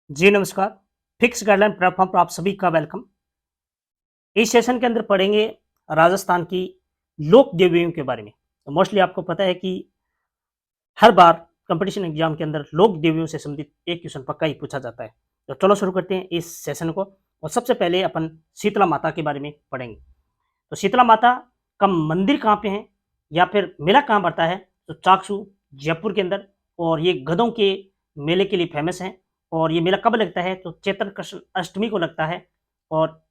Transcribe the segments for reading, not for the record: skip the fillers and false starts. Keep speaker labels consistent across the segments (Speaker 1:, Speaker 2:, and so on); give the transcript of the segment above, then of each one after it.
Speaker 1: जी नमस्कार। Fix guideline platform पर आप सभी का वेलकम। इस सेशन के अंदर पढ़ेंगे राजस्थान की लोक देवियों के बारे में। तो मोस्टली आपको पता है कि हर बार कंपटीशन एग्जाम के अंदर लोक देवियों से संबंधित एक क्वेश्चन पक्का ही पूछा जाता है। तो चलो शुरू करते हैं इस सेशन को। और सबसे पहले अपन शीतला माता के बारे में पढ़ेंगे। तो शीतला माता का मंदिर कहाँ पे है या फिर मेला कहाँ पड़ता है? तो चाकसू जयपुर के अंदर। और ये गधों के मेले के लिए फेमस है। और ये मेला कब लगता है? तो चैत्र कृष्ण अष्टमी को लगता है। और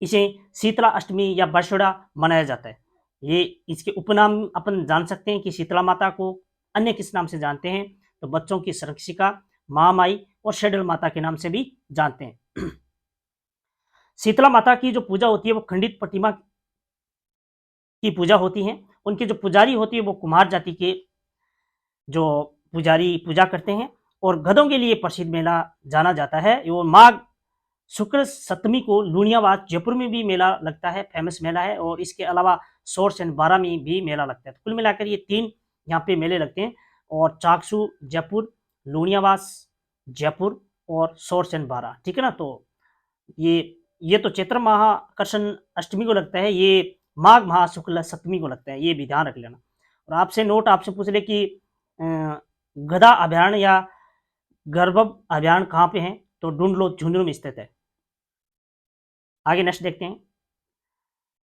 Speaker 1: इसे शीतला अष्टमी या बरसड़ा मनाया जाता है। ये इसके उपनाम अपन जान सकते हैं कि शीतला माता को अन्य किस नाम से जानते हैं? तो बच्चों की संरक्षिका, महामाई और शेडल माता के नाम से भी जानते हैं। शीतला माता की जो पूजा होती है वो खंडित प्रतिमा की पूजा होती है। उनके जो पुजारी होती है वो कुम्हार जाति के जो पुजारी पूजा करते हैं। और गधों के लिए प्रसिद्ध मेला जाना जाता है। वो माघ शुक्ल सप्तमी को लूणियावास जयपुर में भी मेला लगता है, फेमस मेला है। और इसके अलावा सोर्स एंड बारा में भी मेला लगता है। तो कुल मिलाकर ये 3 यहाँ पे मेले लगते हैं। और चाकसू जयपुर, लूणियावास जयपुर और सोर्स एंड बारा, ठीक है ना? तो ये तो चैत्र महाकर्षण अष्टमी को लगता है, ये माघ महाशुक्ल सप्तमी को लगता है, ये भी ध्यान रख लेना। और आपसे नोट आपसे पूछ ले कि गधा अभयारण्य या गर्भव अभयारण्य कहाँ पे है? तो ढूंढ लो, झुंझुनू में स्थित है। आगे नेक्स्ट देखते हैं।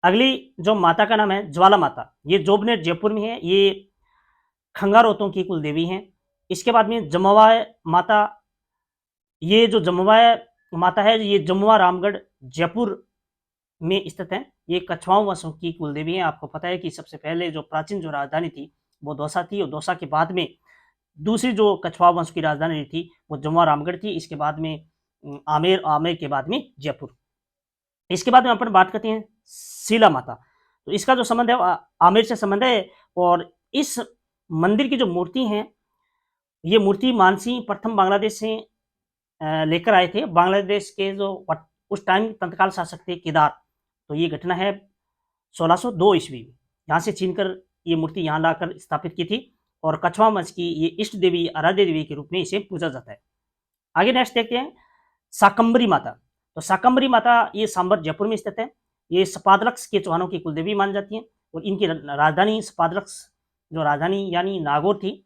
Speaker 1: अगली जो माता का नाम है ज्वाला माता। ये जोबनेर जयपुर में है। ये खंगारोतों की कुल देवी हैं। इसके बाद में जमवाय माता। ये जो जमवाय माता है ये जमुआ रामगढ़ जयपुर में स्थित है। ये कछवाओं वंशों की कुल देवी है। आपको पता है कि सबसे पहले जो प्राचीन जो राजधानी थी वो दौसा थी। और दौसा के बाद में दूसरी जो कछवाहा वंश की राजधानी थी वो जमुआ रामगढ़ थी। इसके बाद में आमेर, आमेर के बाद में जयपुर। इसके बाद में अपन बात करते हैं शीला माता। तो इसका जो संबंध है आमेर से संबंध है। और इस मंदिर की जो मूर्ति है, ये मूर्ति मानसिंह प्रथम बांग्लादेश से लेकर आए थे। बांग्लादेश के जो उस टाइम तंत्काल शासक थे केदार। तो ये घटना है 1602 ईस्वी में। यहाँ से छीनकर ये मूर्ति यहाँ लाकर स्थापित की थी। और कछवा वंश की ये इष्ट देवी, आराध्य देवी के रूप में इसे पूजा जाता है। आगे नेक्स्ट देखते हैं शाकंभरी माता। तो शाकंभरी माता ये सांबर जयपुर में स्थित है। ये सपादलक्स के चौहानों की कुलदेवी मानी जाती है। और इनकी राजधानी सपादलक्स जो राजधानी यानी नागौर थी।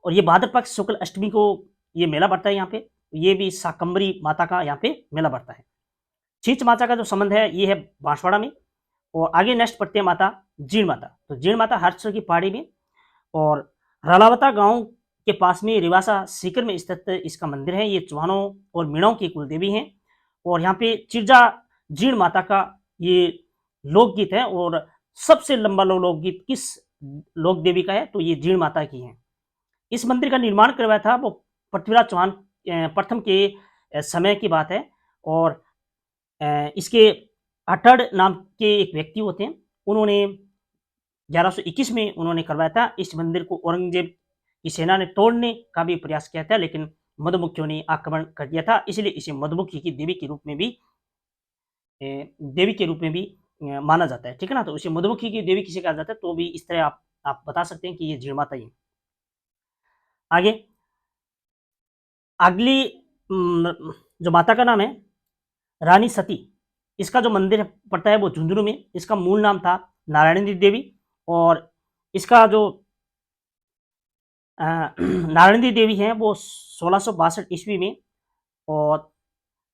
Speaker 1: और ये भाद्र पक्ष शुक्ल अष्टमी को ये मेला बढ़ता है यहाँ पे। ये भी शाकंभरी माता का यहाँ पे मेला बढ़ता है। छींच माता का जो संबंध है ये है बांसवाड़ा में। और आगे नेक्स्ट पढ़ते हैं माता जीण माता। तो जीण माता हर्ष की पहाड़ी में और रालावता गांव के पास में रिवासा सीकर में स्थित इसका मंदिर है। ये चौहानों और मीणों की कुलदेवी हैं। और यहाँ पे चिरजा जीण माता का ये लोकगीत है। और सबसे लंबा लोकगीत किस लोक देवी का है? तो ये जीण माता की है। इस मंदिर का निर्माण करवाया था वो पृथ्वीराज चौहान प्रथम के समय की बात है। और इसके अटड़ नाम के एक व्यक्ति होते हैं, उन्होंने 1121 में उन्होंने करवाया था। इस मंदिर को औरंगजेब की सेना ने तोड़ने का भी प्रयास किया था, लेकिन मधुमक्खियों ने आक्रमण कर दिया था। इसलिए इसे मधुमक्खी की देवी के रूप में भी माना जाता है, ठीक है ना? तो इसे मधुमक्खी की देवी किसे कहा जाता है? तो भी इस तरह आप बता सकते हैं कि ये जीण माता ही है। आगे अगली जो माता का नाम है रानी सती। इसका जो मंदिर पड़ता है वो झुंझुनू में। इसका मूल नाम था नारायणी देवी। और इसका जो नारायणी देवी हैं वो 1662 ईस्वी में और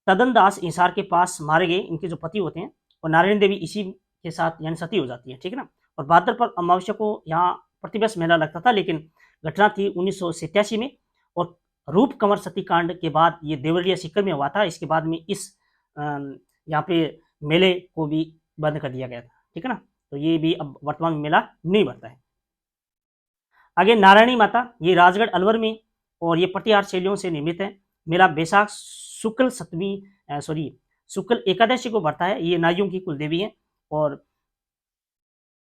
Speaker 1: तदन दास हिसार के पास मारे गए इनके जो पति होते हैं। और नारायणी देवी इसी के साथ यानी सती हो जाती है, ठीक है ना? और भाद्रपद अमावस्या को यहाँ प्रतिवर्ष मेला लगता था, लेकिन घटना थी 1987 में। और रूप कंवर सती कांड के बाद ये देवरिया सीकर में हुआ था। इसके बाद में इस यहाँ पे मेले को भी बंद कर दिया गया था, ठीक है ना? तो ये भी अब वर्तमान में मेला नहीं बढ़ता है। आगे नारायणी माता, ये राजगढ़ अलवर में और ये प्रतिहार शैलियों से निर्मित है। मेला बैसाख शुक्ल सप्तमी शुक्ल एकादशी को बढ़ता है। ये नाइयों की कुल देवी है। और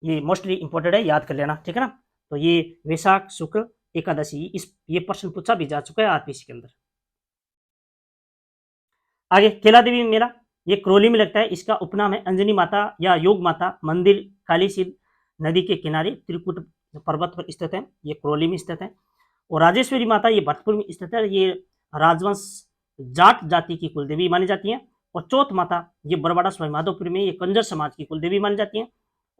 Speaker 1: ये मोस्टली इंपॉर्टेंट है, याद कर लेना, ठीक है ना? तो ये वैशाख शुक्ल एकादशी, ये प्रश्न पूछा भी जा चुका है आरपीसी के अंदर। आगे केला देवी मेला, ये क्रोली में लगता है। इसका उपनाम है अंजनी माता या योग माता। मंदिर कालीसिल नदी के किनारे त्रिकुट पर्वत पर स्थित है। ये क्रोली में स्थित है। और राजेश्वरी माता ये भरतपुर में स्थित है। ये राजवंश जाट जाति की कुल देवी मानी जाती हैं। और चौथ माता ये बरवाड़ा सवाई माधोपुर में ये कंजर समाज की कुल देवी मानी जाती हैं।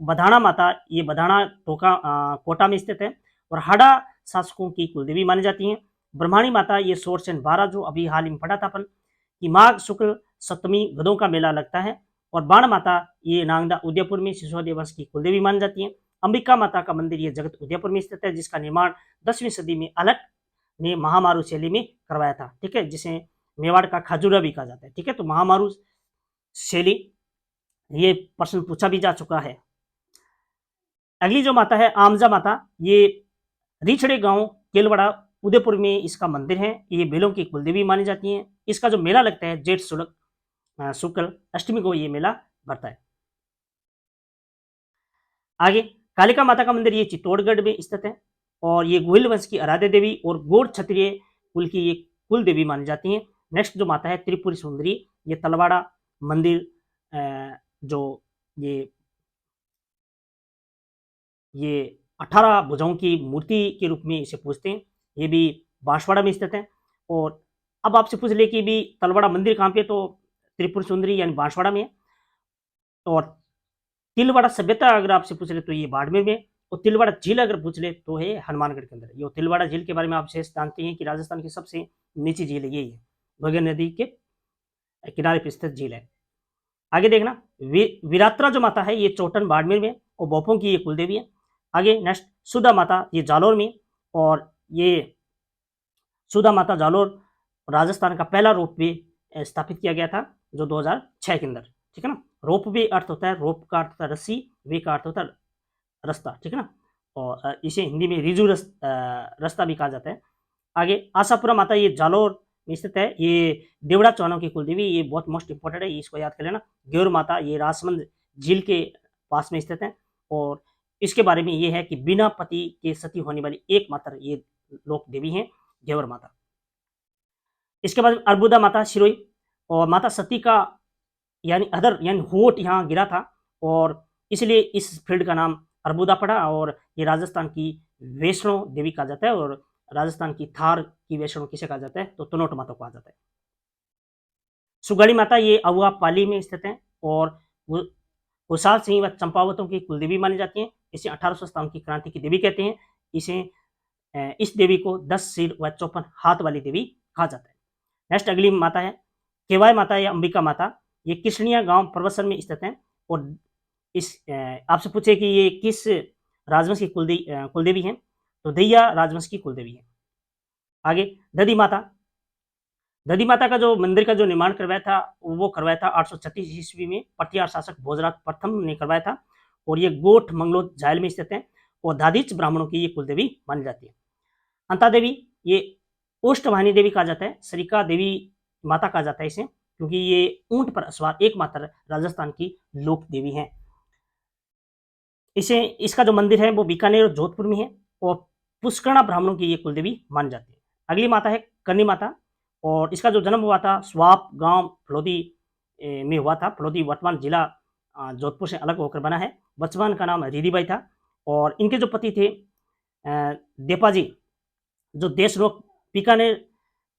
Speaker 1: बधाना माता ये बधाना कोटा में स्थित है और हाड़ा शासकों की कुल देवी मानी जाती हैं। ब्रह्माणी माता ये सोरसेन 12 जो अभी हाल ही में पढ़ा था अपन कि माघ शुक्ल सप्तमी गधों का मेला लगता है। और बाण माता ये नांगदा उदयपुर में सिसोदिया वंश की कुलदेवी मानी जाती है। अंबिका माता का मंदिर ये जगत उदयपुर में स्थित है जिसका निर्माण 10वीं सदी में अलट ने महामारू शैली में करवाया था। ठीक है, जिसे मेवाड़ का खजुरा भी कहा जाता है। ठीक है, तो महामारू शैली ये प्रश्न पूछा भी जा चुका है। अगली जो माता है आमजा माता ये रिछड़े गांव केलवाड़ा उदयपुर में इसका मंदिर है। ये बेलों की कुलदेवी मानी जाती है। इसका जो मेला लगता है जेठ शुक्ल अष्टमी को ये मेला भरता है। आगे कालिका माता का मंदिर ये चित्तौड़गढ़ में स्थित है और ये गोहिल वंश की आराध्य देवी और गौड़ क्षत्रिय कुल की ये कुल देवी मानी जाती है। नेक्स्ट जो माता है त्रिपुरी सुंदरी ये तलवाड़ा मंदिर जो ये 18 भुजाओं की मूर्ति के रूप में इसे पूजते हैं। ये भी बांसवाड़ा में स्थित है। और अब आपसे पूछ ले कि भी तलवाड़ा मंदिर कहाँ पे, तो त्रिपुर सुंदरी यानी बांसवाड़ा में है। और तिलवाड़ा सभ्यता अगर आपसे पूछ ले तो ये बाड़मेर में। और तिलवाड़ा झील अगर पूछ ले तो है हनुमानगढ़ के अंदर। ये तिलवाड़ा झील के बारे में आप शेष जानते हैं कि राजस्थान की सबसे नीची झील यही है, भोगन नदी के किनारे पर स्थित झील है। आगे देखना विरात्रा जो माता है ये चौटन बाड़मेर में और बोपों की ये कुलदेवी है। आगे नेक्स्ट सुधा माता ये जालोर में और ये सुधा माता जालोर राजस्थान का पहला रोपवे स्थापित किया गया था जो 2006 के अंदर। ठीक है ना, रोपवे अर्थ होता है, रोप का अर्थ होता है रस्सी, वे का अर्थ होता है रास्ता। ठीक है ना, और इसे हिंदी में रिजू रास्ता भी कहा जाता है। आगे आशापुरा माता ये जालोर में स्थित है। ये देवड़ा चौहानों की कुलदेवी, ये बहुत मोस्ट इंपॉर्टेंट है, इसको याद कर लेना। गेवर माता ये राजसमंद झील के पास में स्थित है और इसके बारे में ये है कि बिना पति के सती होने वाली एकमात्र ये लोक देवी हैं गेवर माता। इसके बाद अर्बुदा माता शिरोई और माता सती का यानी अदर यानी होठ यहाँ गिरा था और इसलिए इस फील्ड का नाम अर्बुदा पड़ा। और ये राजस्थान की वैष्णो देवी कहा जाता है और राजस्थान की थार की वैष्णो किसे कहा जाता है, तो तनोट माता को कहा जाता है। सुगाड़ी माता ये अवुआ पाली में स्थित है और कुशाल सिंह व चंपावतों की कुलदेवी मानी जाती है। इसे 1857 की क्रांति की देवी कहते हैं। इस देवी को 10 सिर व 54 हाथ वाली देवी कहा जाता है। नेक्स्ट अगली माता है केवाय माता या अंबिका माता, ये किशनिया गांव परवसन में स्थित है। और इस आपसे पूछे कि ये किस राजवंश की कुलदेवी है, तो दैया राजवंश की कुलदेवी है। आगे दधी माता का जो मंदिर का जो निर्माण करवाया था वो करवाया था 836 ईस्वी में पटियार शासक भोजराज प्रथम ने करवाया था और ये गोठ मंगलोद झायल में स्थित है और दादीच ब्राह्मणों की ये कुलदेवी मानी जाती है। अंता देवी ये ओष्टवाहिनी देवी कहा जाता है, सरिका देवी माता कहा जाता है इसे, क्योंकि ये ऊंट पर सवार एकमात्र राजस्थान की लोक देवी है। इसका जो मंदिर है वो बीकानेर और जोधपुर में है और पुष्करणा ब्राह्मणों की ये कुलदेवी मानी जाती है। अगली माता है करनी माता और इसका जो जन्म हुआ था स्वाप गांव फलोदी में हुआ था। फलोदी वर्तमान जिला जोधपुर से अलग होकर बना है। बचवान का नाम रिधिबाई था और इनके जो पति थे देपाजी जो देशरोक बीकानेर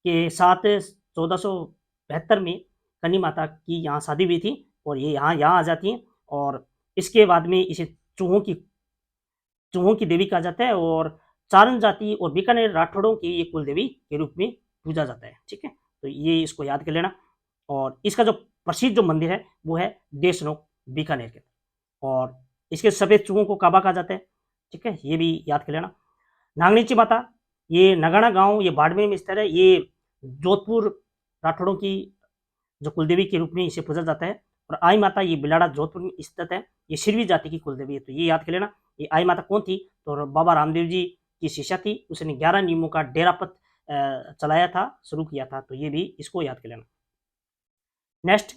Speaker 1: के साथ 1472 में कन्नी माता की यहाँ शादी हुई थी और ये यहाँ आ जाती हैं और इसके बाद में इसे चूहों की देवी कहा जाता है और चारण जाति और बीकानेर राठौड़ों की ये कुल देवी के रूप में पूजा जाता है। ठीक है, तो ये इसको याद कर लेना। और इसका जो प्रसिद्ध जो मंदिर है वो है देशनोक बीकानेर के और इसके सफेद चूहों को काबा कहा जाता है। ठीक है, ये भी याद कर लेना। नागनीची माता ये नगाना गांव ये बाड़मेर में स्थित है। ये जोधपुर राठौड़ों की जो कुलदेवी के रूप में इसे पूजा जाता है। और आई माता ये बिलाड़ा जोधपुर में स्थित है। ये शिरवी जाति की कुलदेवी है, तो ये याद कर लेना। ये आई माता कौन थी, तो बाबा रामदेव जी की शिष्या थी। उसने 11 नियमों का डेरापत चलाया था, शुरू किया था, तो ये भी इसको याद कर लेना। नेक्स्ट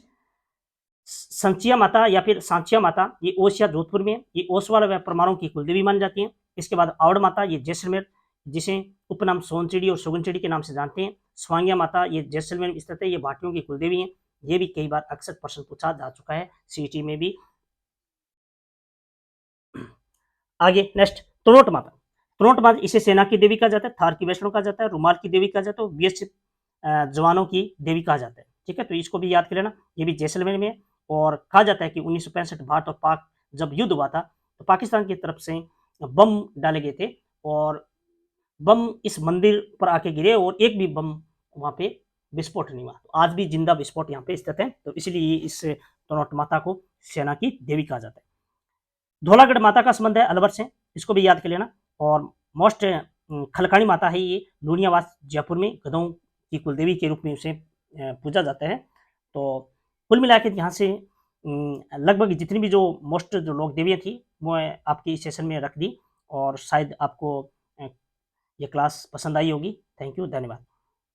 Speaker 1: संचिया माता या फिर सांचिया माता ये ओसिया जोधपुर में, ये ओसवाल व परमारों की कुलदेवी मानी जाती है। इसके बाद आवड़ माता ये जैसलमेर जिसे उपनाम सोनचिड़ी और सुगनचिड़ी के नाम से जानते हैं। स्वांगिया माता ये जैसलमेर में स्थित है, ये भाटियों की कुलदेवी है। ये भी कई बार अक्सर प्रश्न पूछा जा चुका है सीटी में भी। आगे नेक्स्ट तनोट माता इसे सेना की देवी कहा जाता है, थार की वैष्णो कहा जाता है, रुमाल की देवी कहा जाता है, जवानों की देवी कहा जाता है। ठीक है, तो इसको भी याद कर लेना। ये भी जैसलमेर में है और कहा जाता है कि 1965 भारत और पाक जब युद्ध हुआ था तो पाकिस्तान की तरफ से बम डाले गए थे और बम इस मंदिर पर आके गिरे और एक भी बम वहाँ पे विस्फोट नहीं हुआ। तो आज भी जिंदा विस्फोट यहाँ पे स्थित है, तो इसलिए इस तनोट माता को सेना की देवी कहा जाता है। धौलागढ़ माता का संबंध है अलवर से, इसको भी याद कर लेना। और मोस्ट खलकाणी माता है ये, लूनियावास जयपुर में गधों की कुलदेवी के रूप में उसे पूजा जाता है। तो कुल मिला के यहाँ से लगभग जितनी भी जो मोस्ट जो लोक देवियाँ थी वो आपकी इस सेशन में रख दी और शायद आपको ये क्लास पसंद आई होगी। थैंक यू, धन्यवाद।